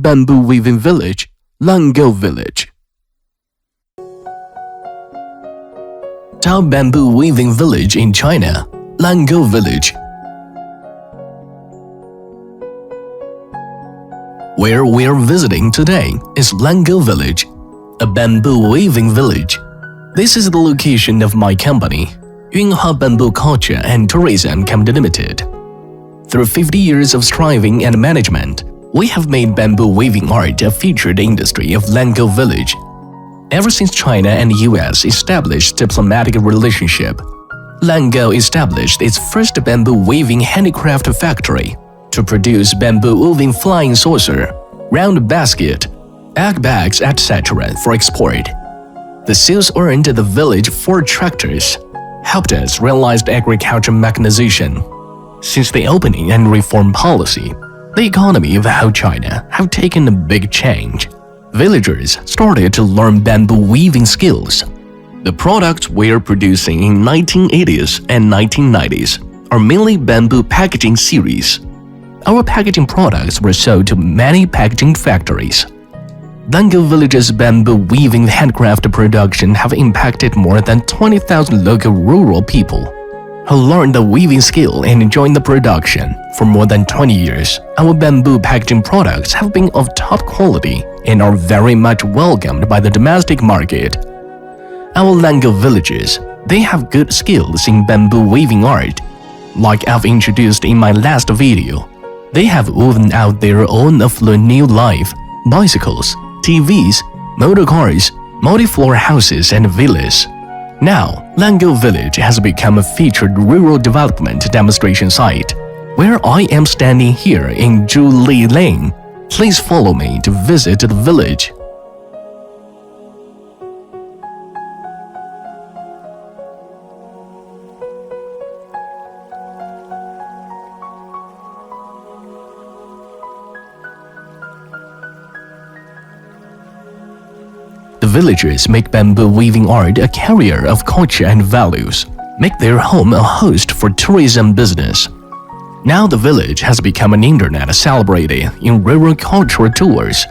bamboo weaving village, Langou Village. Top bamboo weaving village in China, Langou Village. Where we're visiting today is Langou Village, a bamboo weaving village. This is the location of my company, Yunhua Bamboo Culture and Tourism Company Limited. Through 50 years of striving and management, we have made bamboo weaving art a featured industry of Langou Village. Ever since China and the US established diplomatic relationship, Langou established its first bamboo weaving handicraft factory to produce bamboo woven flying saucer, round basket, egg bags, etc. for export. The sales earned the village 4 tractors, helped us realize agriculture mechanization. Since the opening and reform policy, the economy of whole China have taken a big change. Villagers started to learn bamboo weaving skills. The products we are producing in 1980s and 1990s are mainly bamboo packaging series. Our packaging products were sold to many packaging factories. Langou Village's bamboo weaving handcraft production have impacted more than 20,000 local rural people who learned the weaving skill and joined the production. For more than 20 years, our bamboo packaging products have been of top quality and are very much welcomed by the domestic market. Our Langou villagers, they have good skills in bamboo weaving art. Like I've introduced in my last video, they have woven out their own affluent new life, bicycles, TVs, motor cars, multi-floor houses and villas. Now, Langou Village has become a featured rural development demonstration site. Where I am standing here in Zhuli Lane, please follow me to visit the village. The villagers make bamboo weaving art a carrier of culture and values, make their home a host for tourism business. Now the village has become an internet celebrity in rural cultural tours.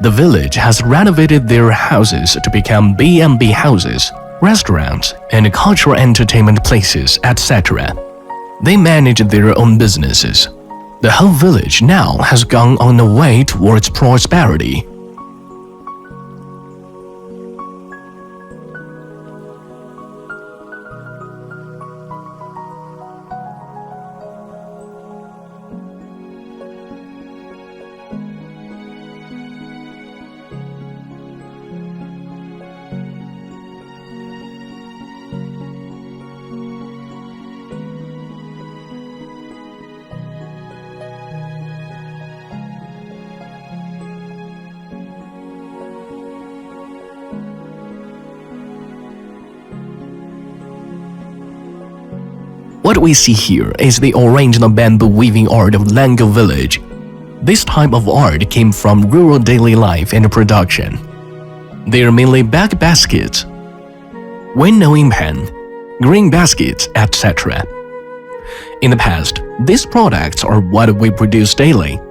The village has renovated their houses to become B&B houses, restaurants, and cultural entertainment places, etc. They manage their own businesses. The whole village now has gone on a way towards prosperity. What we see here is the original bamboo weaving art of Langou Village. This type of art came from rural daily life and production. They are mainly bag baskets, winnowing pen, green baskets, etc. In the past, these products are what we produce daily.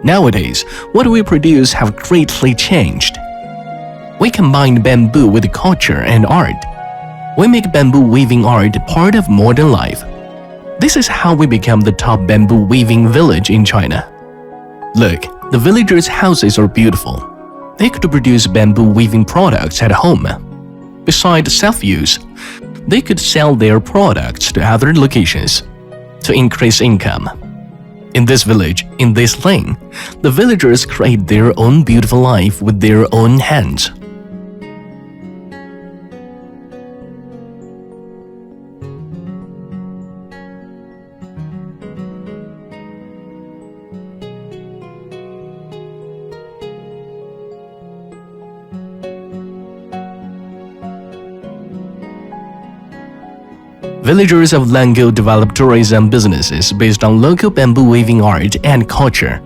Nowadays, what we produce have greatly changed. We combine bamboo with culture and art. We make bamboo weaving art part of modern life. This is how we become the top bamboo weaving village in China. Look, the villagers' houses are beautiful. They could produce bamboo weaving products at home. Besides self-use, they could sell their products to other locations to increase income. In this village, in this lane, the villagers create their own beautiful life with their own hands. Villagers of Langou develop tourism businesses based on local bamboo weaving art and culture.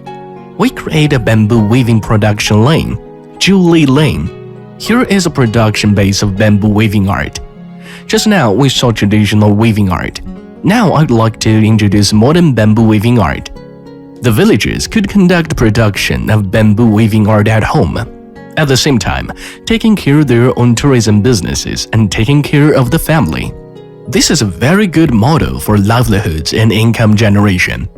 We create a bamboo weaving production lane, Zhuli Lane. Here is a production base of bamboo weaving art. Just now we saw traditional weaving art. Now I'd like to introduce modern bamboo weaving art. The villagers could conduct production of bamboo weaving art at home, at the same time taking care of their own tourism businesses and taking care of the family. This is a very good model for livelihoods and income generation.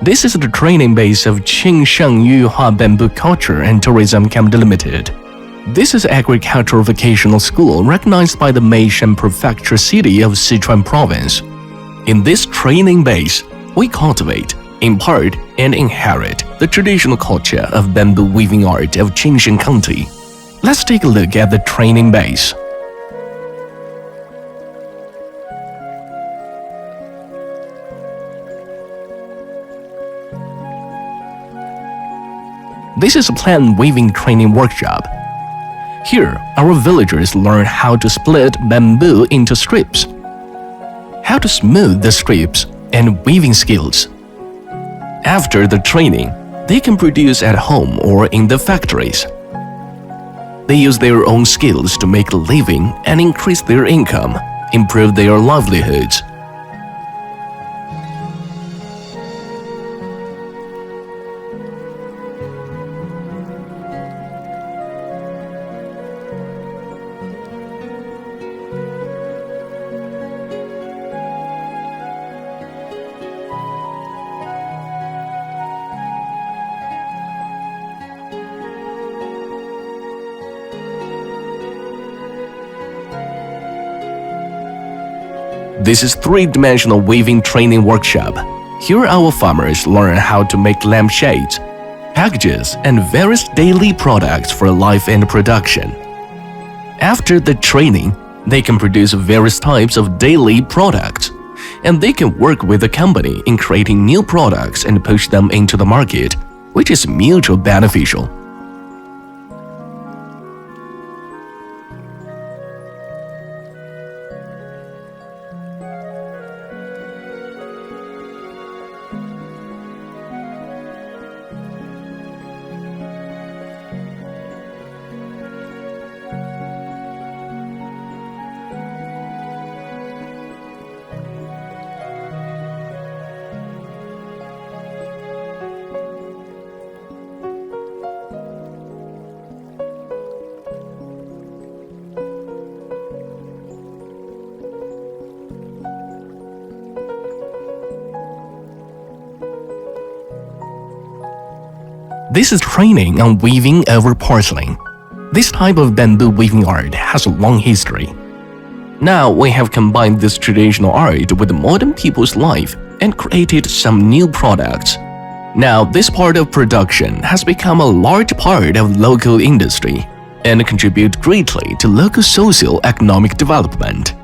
This is the training base of Qingshan Yuhua Bamboo Culture and Tourism Company Limited. This is agricultural vocational school recognized by the Meishan Prefecture city of Sichuan Province. In this training base, we cultivate, impart, and inherit the traditional culture of bamboo weaving art of Qingshan County. Let's take a look at the training base. This is a plant weaving training workshop. Here, our villagers learn how to split bamboo into strips, how to smooth the strips, and weaving skills. After the training, they can produce at home or in the factories. They use their own skills to make a living and increase their income, improve their livelihoods. This is three-dimensional weaving training workshop. Here our farmers learn how to make lampshades, packages, and various daily products for life and production. After the training, they can produce various types of daily products, and they can work with the company in creating new products and push them into the market, which is mutually beneficial. This is training on weaving over porcelain. This type of bamboo weaving art has a long history. Now we have combined this traditional art with modern people's life and created some new products. Now this part of production has become a large part of local industry and contribute greatly to local socio-economic development.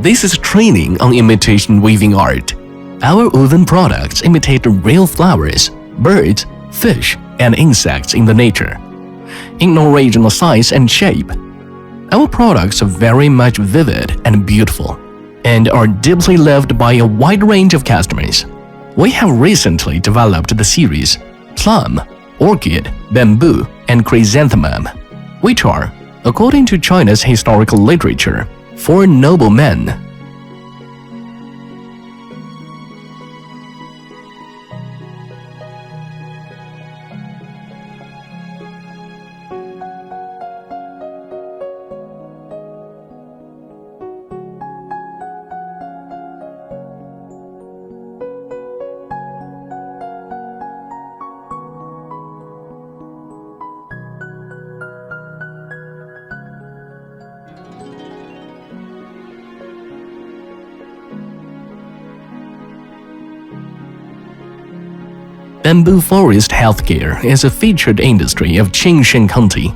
This is training on imitation weaving art. Our woven products imitate real flowers, birds, fish, and insects in the nature, in original size and shape. Our products are very much vivid and beautiful, and are deeply loved by a wide range of customers. We have recently developed the series Plum, Orchid, Bamboo, and Chrysanthemum, which are, according to China's historical literature, four noble men. Bamboo forest healthcare is a featured industry of Qingshan County.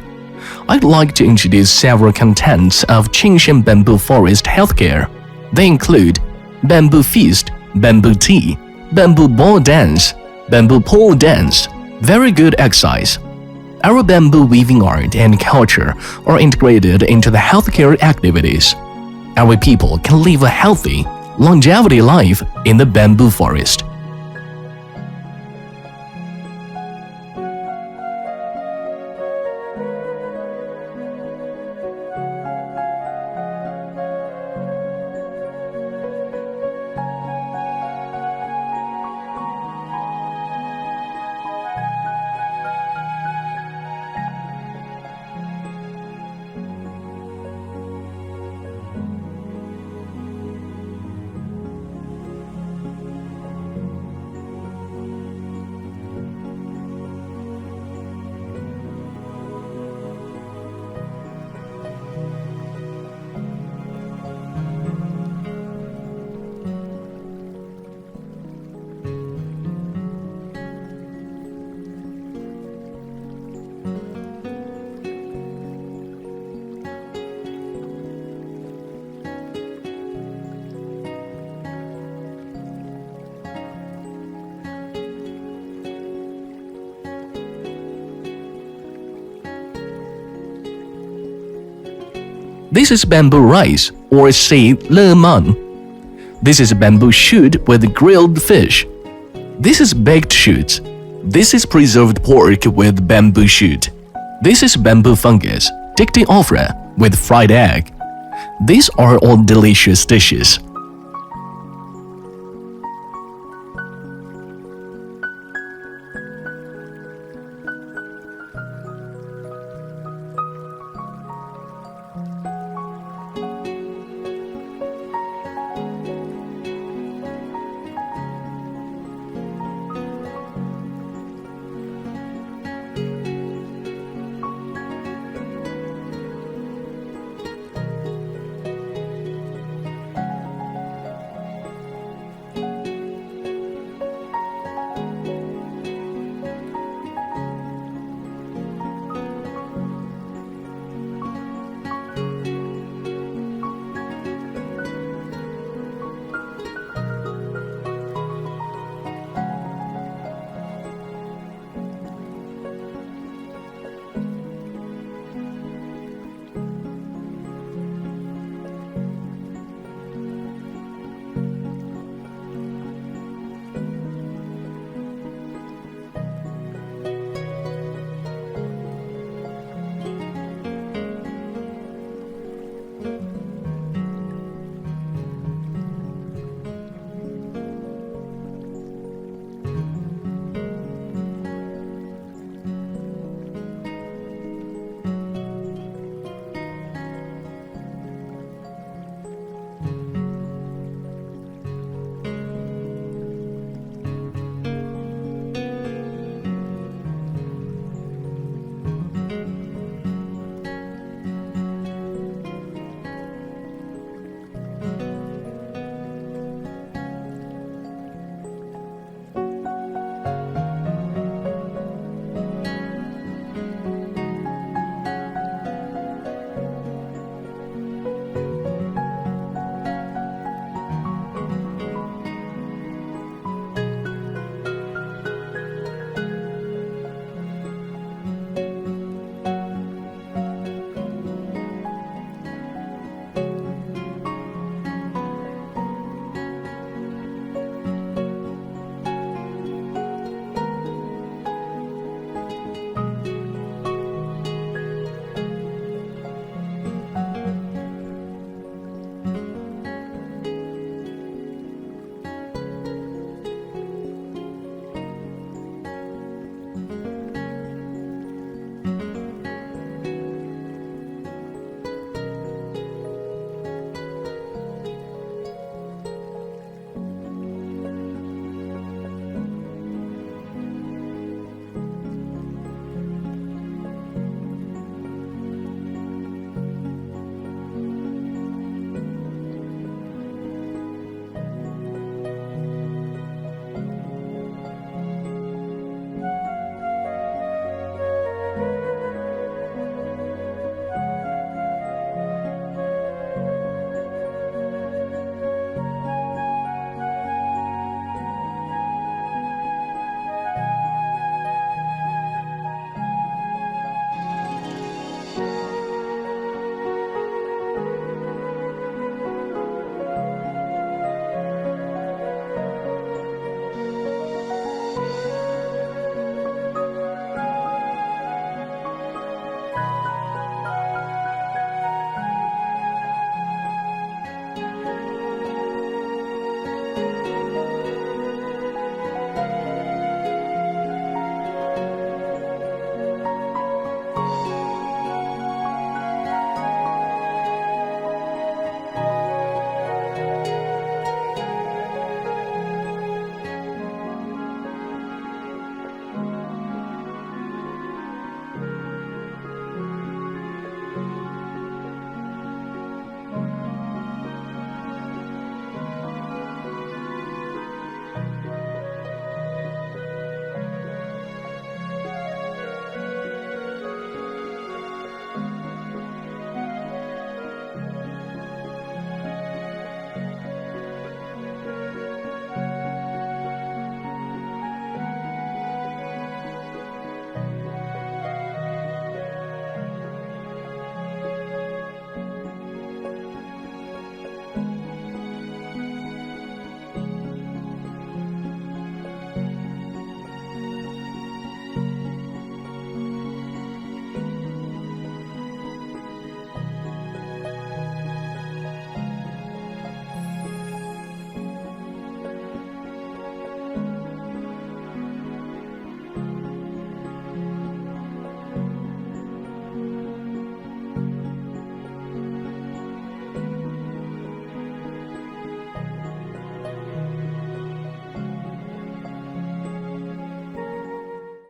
I'd like to introduce several contents of Qingshan bamboo forest healthcare. They include bamboo feast, bamboo tea, bamboo ball dance, bamboo pole dance, very good exercise. Our bamboo weaving art and culture are integrated into the healthcare activities. Our people can live a healthy, longevity life in the bamboo forest. This is bamboo rice, or say lemon. This is bamboo shoot with grilled fish. This is baked shoots. This is preserved pork with bamboo shoot. This is bamboo fungus, dictyofra, with fried egg. These are all delicious dishes.